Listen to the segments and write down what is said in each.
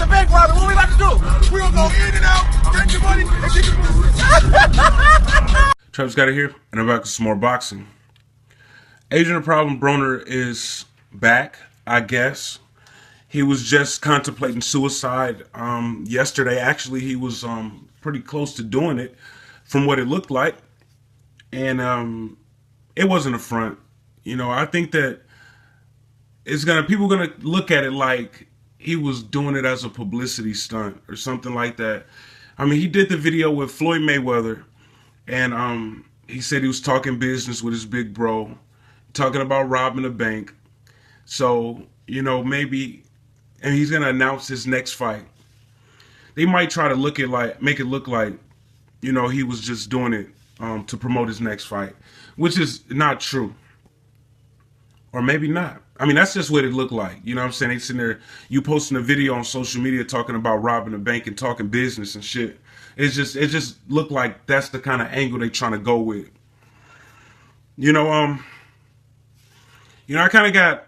The bank robber, what we about to do? We gonna go in and out, get your money, and get your money. Travis got it here, and I'm back with some more boxing. Agent of Problem Broner is back, I guess. He was just contemplating suicide yesterday. Actually, he was pretty close to doing it from what it looked like. And it wasn't a front. You know, I think that people are gonna look at it like he was doing it as a publicity stunt or something like that. I mean, he did the video with Floyd Mayweather, and he said he was talking business with his big bro, talking about robbing a bank. So, you know, maybe, and he's gonna announce his next fight. They might try to make it look like, you know, he was just doing it to promote his next fight, which is not true. Or maybe not. I mean, that's just what it looked like. You know what I'm saying? They sitting there, you posting a video on social media talking about robbing a bank and talking business and shit. It just looked like that's the kind of angle they trying to go with. You know, I kind of got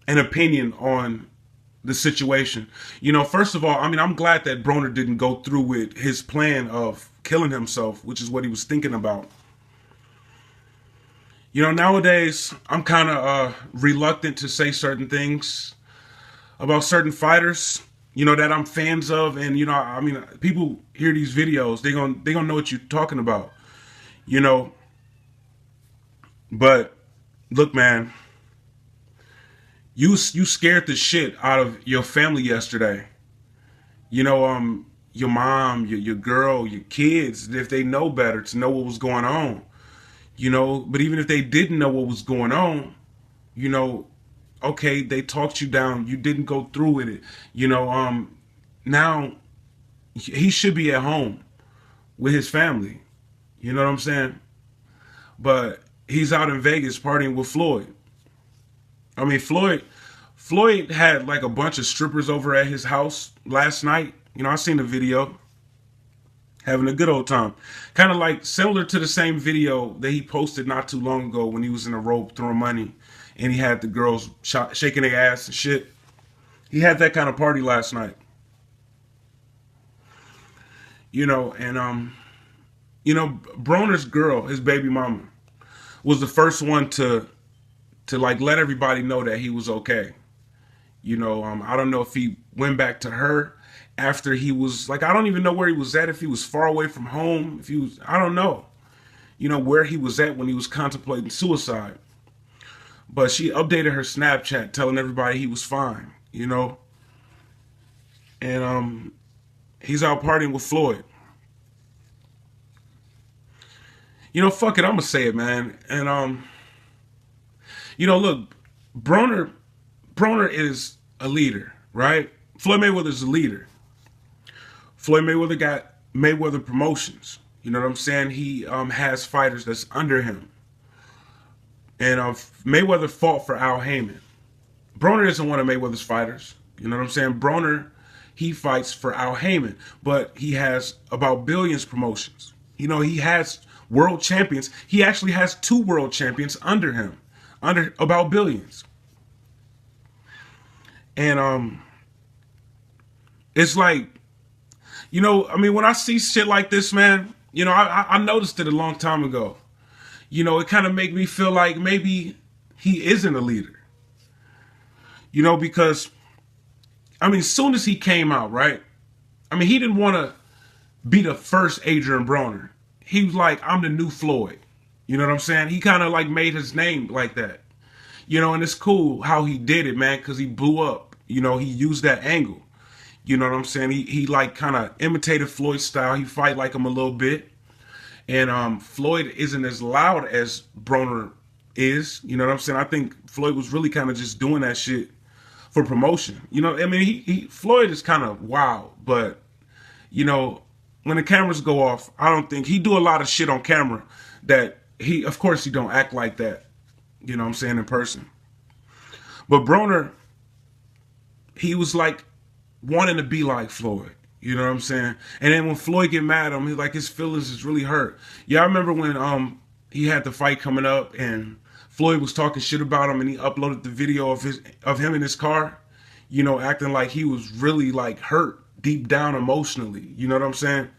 an opinion on the situation. You know, first of all, I mean, I'm glad that Broner didn't go through with his plan of killing himself, which is what he was thinking about. You know, nowadays, I'm kind of reluctant to say certain things about certain fighters, you know, that I'm fans of. And, you know, I mean, people hear these videos, they gonna know what you're talking about, you know. But, look, man, you scared the shit out of your family yesterday. You know, your mom, your girl, your kids, if they know better, to know what was going on. You know, but even if they didn't know what was going on, you know, okay, they talked you down. You didn't go through with it. You know, now he should be at home with his family. You know what I'm saying? But he's out in Vegas partying with Floyd. I mean, Floyd had like a bunch of strippers over at his house last night. You know, I seen the video. Having a good old time. Kind of like similar to the same video that he posted not too long ago when he was in a rope throwing money and he had the girls shaking their ass and shit. He had that kind of party last night. You know, and you know, Broner's girl, his baby mama, was the first one to like let everybody know that he was okay. You know, I don't know if he went back to her after he was, like, I don't even know where he was at, if he was far away from home, if he was, I don't know, you know, where he was at when he was contemplating suicide. But she updated her Snapchat telling everybody he was fine, you know. And he's out partying with Floyd. You know, fuck it, I'm gonna say it, man. And you know, look, Broner is a leader, right? Floyd Mayweather's a leader. Floyd Mayweather got Mayweather Promotions. You know what I'm saying? He has fighters that's under him. And Mayweather fought for Al Heyman. Broner isn't one of Mayweather's fighters. You know what I'm saying? Broner, he fights for Al Heyman. But he has about Billions Promotions. You know, he has world champions. He actually has 2 world champions under him. Under about Billions. And it's like, you know, I mean, when I see shit like this, man, you know, I noticed it a long time ago. You know, it kind of make me feel like maybe he isn't a leader. You know, because, I mean, as soon as he came out, right? I mean, he didn't want to be the first Adrian Broner. He was like, I'm the new Floyd. You know what I'm saying? He kind of like made his name like that. You know, and it's cool how he did it, man, because he blew up. You know, he used that angle. You know what I'm saying? He like kind of imitated Floyd's style. He fight like him a little bit. And Floyd isn't as loud as Broner is. You know what I'm saying? I think Floyd was really kind of just doing that shit for promotion. You know, I mean, Floyd is kind of wild, but, you know, when the cameras go off, I don't think he do a lot of shit on camera that of course he don't act like that. You know what I'm saying? In person. But Broner, he was like wanting to be like Floyd. You know what I'm saying? And then when Floyd get mad at him, he's like, his feelings is really hurt. Yeah, I remember when he had the fight coming up and Floyd was talking shit about him and he uploaded the video of him in his car. you know, acting like he was really like hurt deep down emotionally. You know what I'm saying?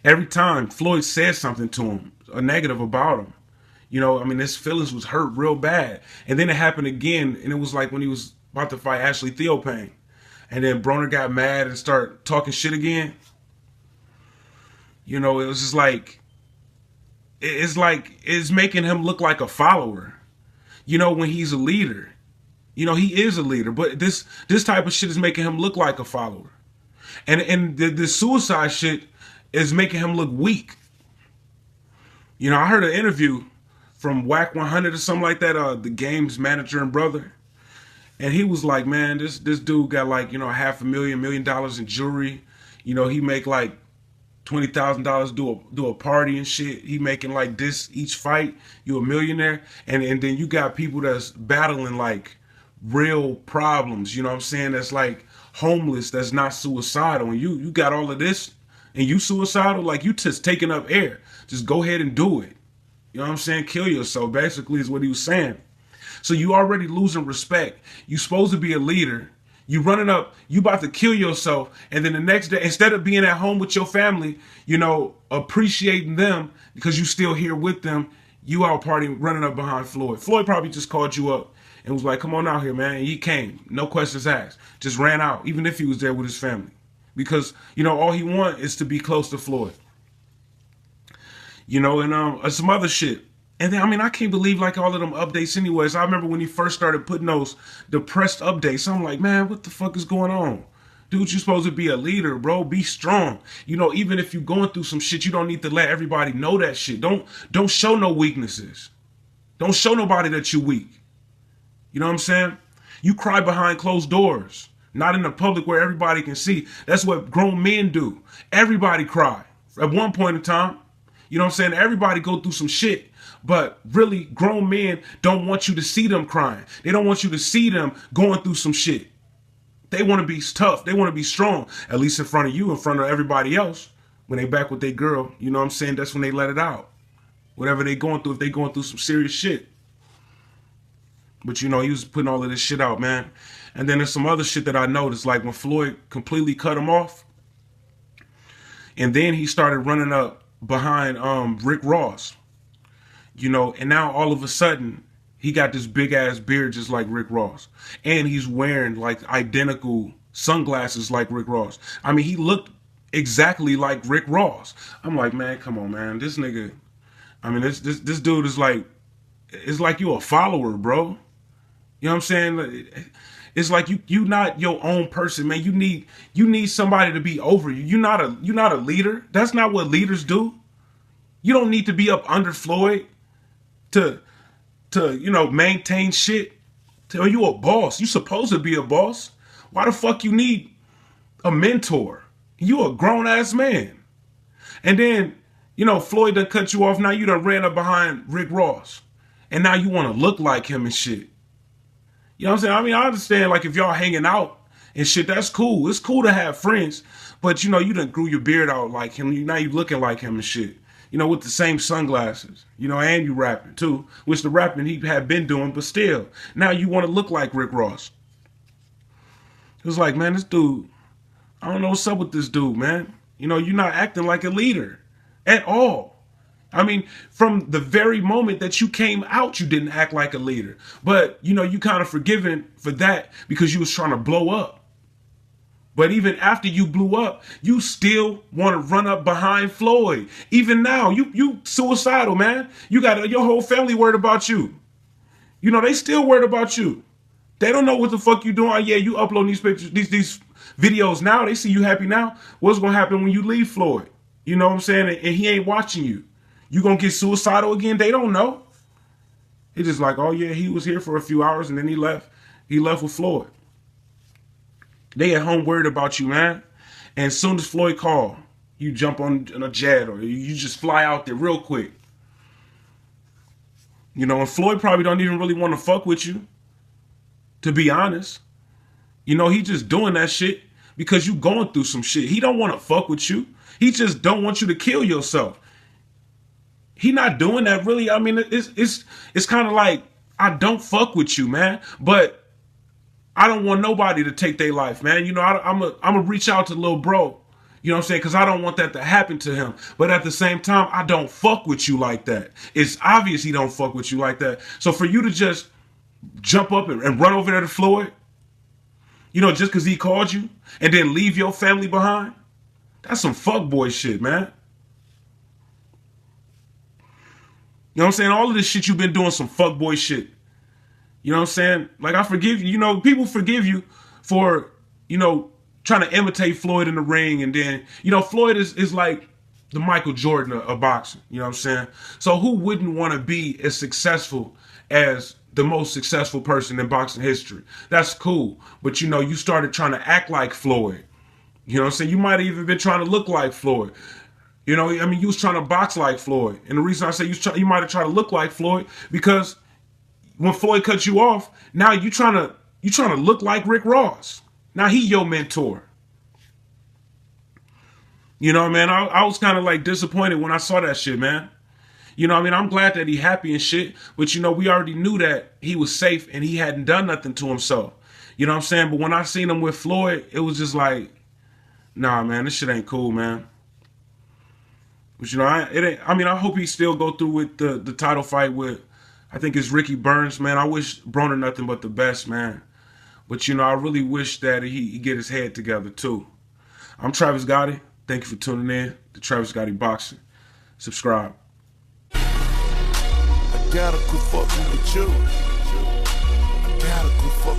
Every time Floyd said something to him, a negative about him, you know, I mean, his feelings was hurt real bad. And then it happened again, and it was like when he was about to fight Ashley Theophane. And then Broner got mad and started talking shit again. You know, it was just like, it's making him look like a follower. You know, when he's a leader. You know, he is a leader, but this type of shit is making him look like a follower. And the suicide shit is making him look weak. You know, I heard an interview from Whack 100 or something like that, the game's manager and brother. And he was like, man, this dude got like, you know, $500,000, $1 million in jewelry. You know, he make like $20,000 do a party and shit. He making like this each fight. You a millionaire. And then you got people that's battling like real problems, you know what I'm saying? That's like homeless, that's not suicidal. And you got all of this and you suicidal, like you just taking up air. Just go ahead and do it. You know what I'm saying? Kill yourself, basically is what he was saying. So you already losing respect. You supposed to be a leader. You running up, you about to kill yourself. And then the next day, instead of being at home with your family, you know, appreciating them because you still here with them, you out partying, running up behind Floyd. Floyd probably just called you up and was like, come on out here, man. And he came. No questions asked. Just ran out, even if he was there with his family. Because, you know, all he want is to be close to Floyd. You know, and some other shit. And then, I mean, I can't believe like all of them updates anyways. I remember when he first started putting those depressed updates. I'm like, man, what the fuck is going on? Dude, you're supposed to be a leader, bro. Be strong. You know, even if you're going through some shit, you don't need to let everybody know that shit. Don't show no weaknesses. Don't show nobody that you're weak. You know what I'm saying? You cry behind closed doors, not in the public where everybody can see. That's what grown men do. Everybody cry at one point in time. You know what I'm saying? Everybody go through some shit. But really, grown men don't want you to see them crying. They don't want you to see them going through some shit. They want to be tough. They want to be strong, at least in front of you, in front of everybody else. When they back with their girl, you know what I'm saying? That's when they let it out. Whatever they going through, if they going through some serious shit. But, you know, he was putting all of this shit out, man. And then there's some other shit that I noticed, like when Floyd completely cut him off. And then he started running up behind Rick Ross. You know, and now all of a sudden, he got this big ass beard just like Rick Ross. And he's wearing like identical sunglasses like Rick Ross. I mean, he looked exactly like Rick Ross. I'm like, man, come on, man. This nigga, I mean, this dude is like, it's like you a follower, bro. You know what I'm saying? It's like you not your own person, man. You need somebody to be over you. You're not a leader. That's not what leaders do. You don't need to be up under Floyd to you know, maintain shit. Tell you a boss. You supposed to be a boss. Why the fuck you need a mentor? You a grown ass man. And then, you know, Floyd done cut you off. Now you done ran up behind Rick Ross. And now you want to look like him and shit. You know what I'm saying? I mean, I understand, like, if y'all hanging out and shit, that's cool. It's cool to have friends. But, you know, you done grew your beard out like him. Now you looking like him and shit. You know, with the same sunglasses. You know, and you rapping, too. Which the rapping he had been doing, but still. Now you want to look like Rick Ross. It was like, man, this dude, I don't know what's up with this dude, man. You know, you're not acting like a leader at all. I mean, from the very moment that you came out, you didn't act like a leader. But, you know, you kind of forgiven for that because you was trying to blow up. But even after you blew up, you still want to run up behind Floyd. Even now, you suicidal, man. You got your whole family worried about you. You know, they still worried about you. They don't know what the fuck you doing. Oh, yeah, you upload these pictures, these videos now. They see you happy now. What's going to happen when you leave Floyd? You know what I'm saying? And he ain't watching you. You gonna get suicidal again? They don't know. It's just like, oh yeah, he was here for a few hours and then he left. He left with Floyd. They at home worried about you, man. And as soon as Floyd called, you jump on a jet or you just fly out there real quick. You know, and Floyd probably don't even really want to fuck with you, to be honest. You know, he just doing that shit because you going through some shit. He don't want to fuck with you. He just don't want you to kill yourself. He not doing that really. I mean, it's kind of like, I don't fuck with you, man. But I don't want nobody to take their life, man. You know, I'm a reach out to little bro. You know what I'm saying? Because I don't want that to happen to him. But at the same time, I don't fuck with you like that. It's obvious he don't fuck with you like that. So for you to just jump up and run over there to Floyd, you know, just because he called you, and then leave your family behind, that's some fuckboy shit, man. You know what I'm saying? All of this shit you've been doing, some fuckboy shit. You know what I'm saying? Like, I forgive you. You know, people forgive you for, you know, trying to imitate Floyd in the ring. And then, you know, Floyd is like the Michael Jordan of boxing. You know what I'm saying? So who wouldn't want to be as successful as the most successful person in boxing history? That's cool. But, you know, you started trying to act like Floyd. You know what I'm saying? You might have even been trying to look like Floyd. You know, I mean, you was trying to box like Floyd. And the reason I say you might have tried to look like Floyd, because when Floyd cut you off, now you trying to look like Rick Ross. Now he your mentor. You know, man, I was kind of like disappointed when I saw that shit, man. You know, I mean, I'm glad that he happy and shit, but you know, we already knew that he was safe and he hadn't done nothing to himself. You know what I'm saying? But when I seen him with Floyd, it was just like, nah, man, this shit ain't cool, man. But you know, I hope he still go through with the title fight with, I think it's Ricky Burns, man. I wish Broner nothing but the best, man. But, you know, I really wish that he get his head together, too. I'm Travis Gotti. Thank you for tuning in to Travis Gotti Boxing. Subscribe. I gotta quit fucking with you. I gotta quit fucking